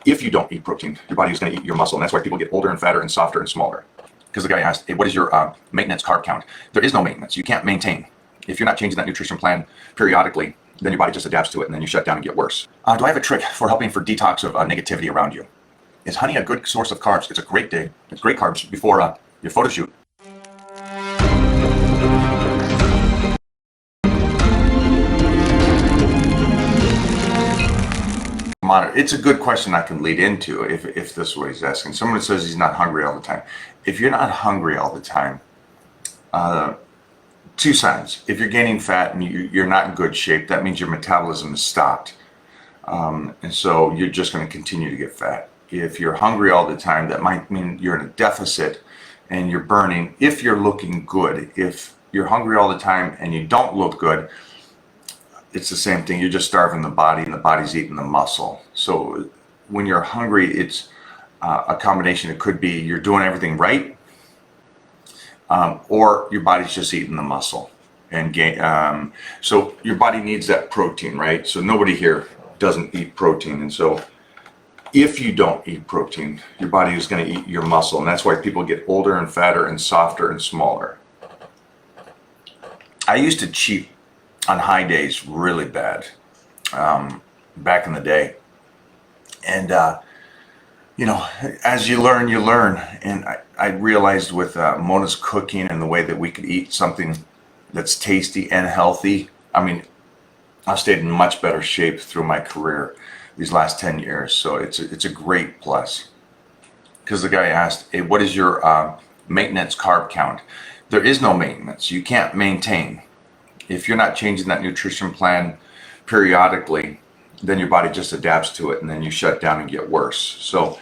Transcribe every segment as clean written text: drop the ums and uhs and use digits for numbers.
If you don't eat protein, your body is going to eat your muscle, and that's why people get older and fatter and softer and smaller. Because the guy asked, hey, what is your maintenance carb count? There is no maintenance. You can't maintain. If you're not changing that nutrition plan periodically, then your body just adapts to it, and then you shut down and get worse. Do I have a trick for helping for detox of negativity around you? Is honey a good source of carbs? It's a great day. It's great carbs before your photo shoot. It's a good question I can lead into if this is what he's asking. Someone says he's not hungry all the time. If you're not hungry all the time, two signs. If you're gaining fat and you're not in good shape, that means your metabolism is stopped. And so you're just going to continue to get fat. If you're hungry all the time, that might mean you're in a deficit and you're burning if you're looking good. If you're hungry all the time and you don't look good, it's the same thing. You're just starving the body and the body's eating the muscle. So when you're hungry, it's a combination. It could be you're doing everything right, or your body's just eating the muscle. And so your body needs that protein, right? So nobody here doesn't eat protein. And so if you don't eat protein, your body is going to eat your muscle. And that's why people get older and fatter and softer and smaller. I used to cheat on high days really bad back in the day. And, as you learn. And I realized with Mona's cooking and the way that we could eat something that's tasty and healthy, I mean, I've stayed in much better shape through my career these last 10 years. So it's a great plus. Because the guy asked, hey, what is your maintenance carb count? There is no maintenance. You can't maintain. If you're not changing that nutrition plan periodically, then your body just adapts to it and then you shut down and get worse. So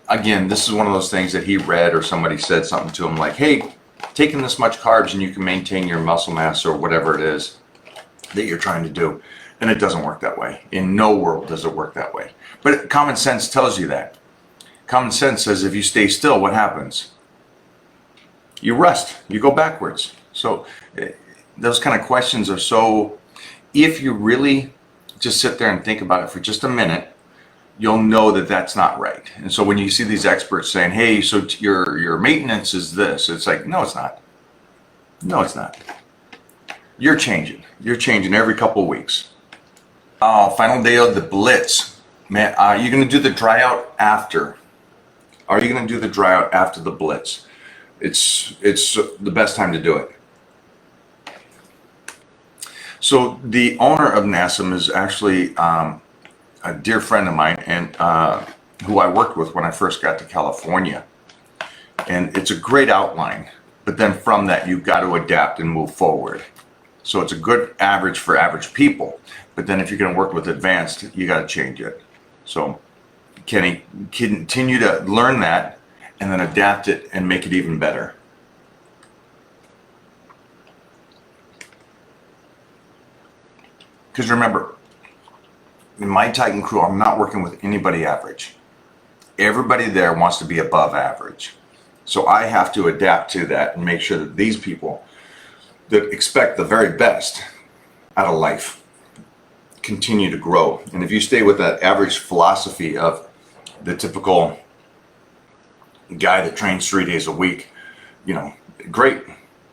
again, this is one of those things that he read or somebody said something to him like, hey, taking this much carbs and you can maintain your muscle mass or whatever it is that you're trying to do. And it doesn't work that way. In no world does it work that way. But common sense tells you that. Common sense says if you stay still, what happens? You rust. You go backwards. So those kind of questions are so, if you really just sit there and think about it for just a minute, you'll know that that's not right. And so when you see these experts saying, hey, so your maintenance is this, it's like, no, it's not. No, it's not. You're changing. You're changing every couple of weeks. Final day of the blitz. Man, you're going to do the dry out after. Are you going to do the dry out after the blitz? It's the best time to do it. So the owner of NASM is actually a dear friend of mine and who I worked with when I first got to California. And it's a great outline, but then from that you've got to adapt and move forward. So it's a good average for average people, but then if you're going to work with advanced, you got to change it. So can he continue to learn that and then adapt it and make it even better? Because remember, in my Titan crew, I'm not working with anybody average. Everybody there wants to be above average. So I have to adapt to that and make sure that these people that expect the very best out of life continue to grow. And if you stay with that average philosophy of the typical guy that trains 3 days a week, great.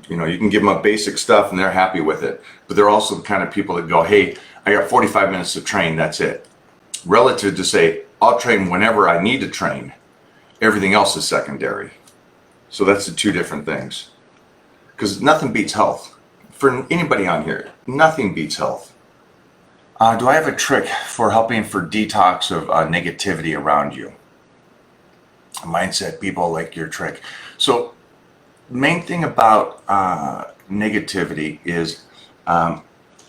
You can give them a basic stuff and they're happy with it. But they're also the kind of people that go, hey, I got 45 minutes to train, that's it. Relative to say, I'll train whenever I need to train. Everything else is secondary. So that's the two different things. Because nothing beats health. For anybody on here, nothing beats health. Do I have a trick for helping for detox of negativity around you? Mindset, people like your trick. So the main thing about negativity is a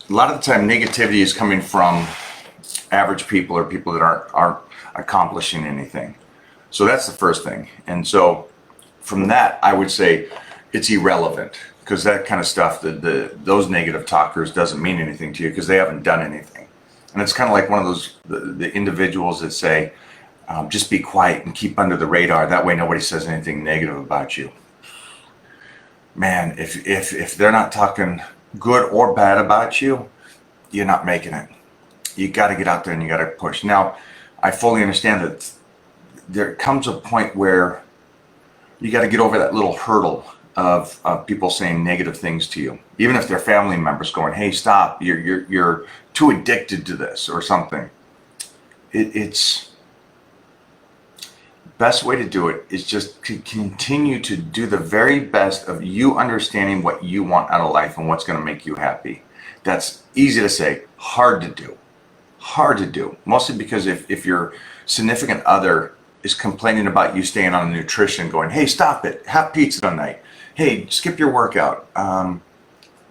lot of the time negativity is coming from average people or people that aren't accomplishing anything. So that's the first thing. And so from that, I would say it's irrelevant, because that kind of stuff, those negative talkers doesn't mean anything to you because they haven't done anything. And it's kind of like one of those the individuals that say, just be quiet and keep under the radar. That way nobody says anything negative about you. Man, if they're not talking good or bad about you, you're not making it. You got to get out there and you got to push. Now, I fully understand that there comes a point where you got to get over that little hurdle of people saying negative things to you, even if they're family members going, "Hey, stop! You're too addicted to this" or something. It's best way to do it is just to continue to do the very best of you understanding what you want out of life and what's going to make you happy. That's easy to say, hard to do. Hard to do. Mostly because if your significant other is complaining about you staying on nutrition, going, "Hey, stop it. Have pizza tonight. Hey, skip your workout.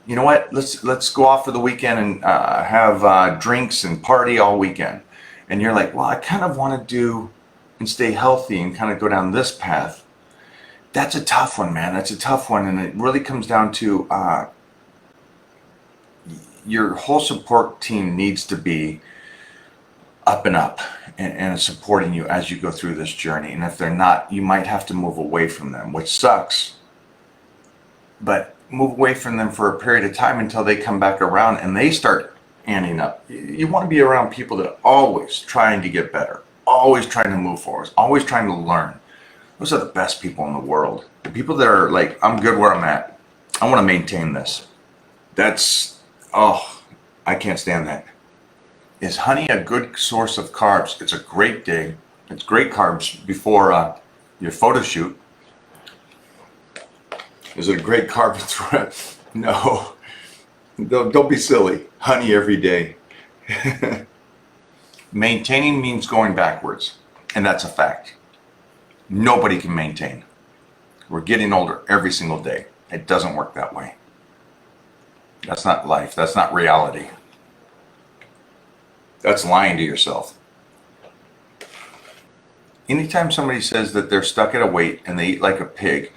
You know what? Let's go off for the weekend and have drinks and party all weekend." And you're like, "Well, I kind of want to do and stay healthy and kind of go down this path." That's a tough one, man. That's a tough one. And it really comes down to your whole support team needs to be up and up and supporting you as you go through this journey. And if they're not, you might have to move away from them, which sucks. But move away from them for a period of time until they come back around and they start ending up. You want to be around people that are always trying to get better, always trying to move forward, always trying to learn. Those are the best people in the world. The people that are like, "I'm good where I'm at. I want to maintain this." That's, oh, I can't stand that. Is honey a good source of carbs? It's a great day. It's great carbs before your photo shoot. Is it a great carb threat? No. Don't be silly. Honey every day. Maintaining means going backwards, and that's a fact. Nobody can maintain. We're getting older every single day. It doesn't work that way. That's not life. That's not reality. That's lying to yourself. Anytime somebody says that they're stuck at a weight and they eat like a pig,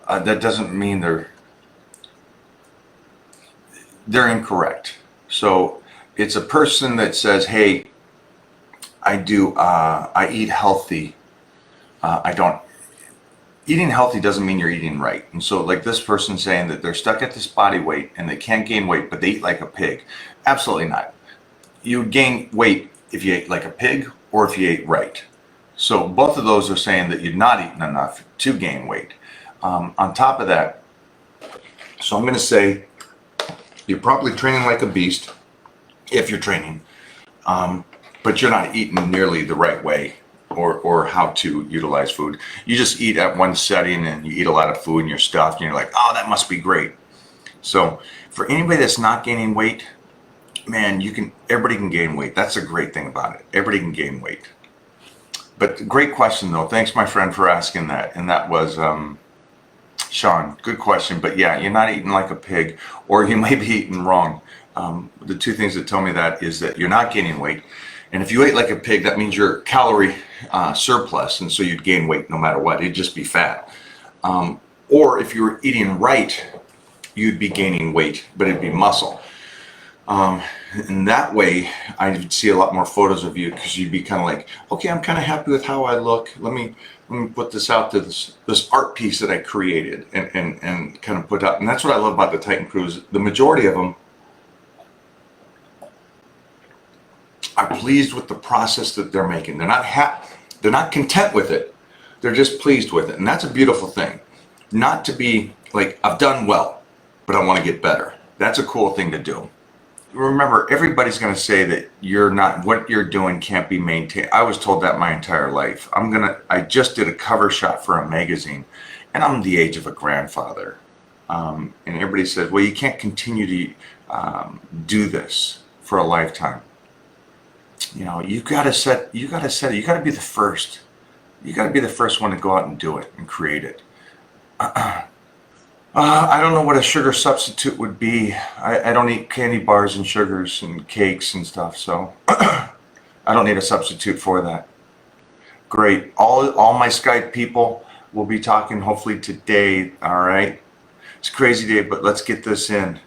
that doesn't mean they're incorrect. So it's a person that says, "Hey, I eat healthy. I don't." Eating healthy doesn't mean you're eating right. And so like this person saying that they're stuck at this body weight and they can't gain weight, but they eat like a pig. Absolutely not. You would gain weight if you ate like a pig or if you ate right. So both of those are saying that you've not eaten enough to gain weight. On top of that, so I'm going to say you're probably training like a beast if you're training, but you're not eating nearly the right way or how to utilize food. You just eat at one setting and you eat a lot of food and you're stuffed and you're like, "Oh, that must be great." So for anybody that's not gaining weight, man, everybody can gain weight. That's a great thing about it. Everybody can gain weight. But great question though. Thanks, my friend, for asking that. And that was Sean. Good question. But yeah, you're not eating like a pig, or you may be eating wrong. The two things that tell me that is that you're not gaining weight. And if you ate like a pig, that means you're calorie surplus, and so you'd gain weight no matter what. It'd just be fat. Or if you were eating right, you'd be gaining weight, but it'd be muscle. And that way, I'd see a lot more photos of you because you'd be kind of like, "Okay, I'm kind of happy with how I look. Let me put this out to this art piece that I created and kind of put out." And that's what I love about the Titan crews. The majority of them are pleased with the process that they're making. They're not content with it. They're just pleased with it, and that's a beautiful thing. Not to be like, "I've done well, but I want to get better." That's a cool thing to do. Remember, everybody's going to say that what you're doing can't be maintained. I was told that my entire life. I just did a cover shot for a magazine, and I'm the age of a grandfather. And everybody says, "Well, you can't continue to do this for a lifetime." You got to be the first. You got to be the first one to go out and do it and create it. I don't know what a sugar substitute would be. I don't eat candy bars and sugars and cakes and stuff, so I don't need a substitute for that. Great. All my Skype people will be talking hopefully today, all right? It's a crazy day, but let's get this in.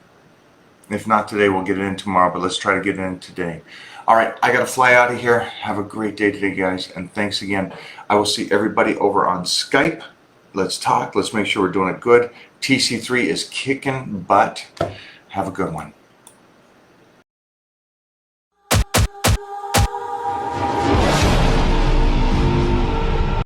If not today, we'll get it in tomorrow, but let's try to get it in today. All right, I got to fly out of here. Have a great day today, guys, and thanks again. I will see everybody over on Skype. Let's talk. Let's make sure we're doing it good. TC3 is kicking butt. Have a good one.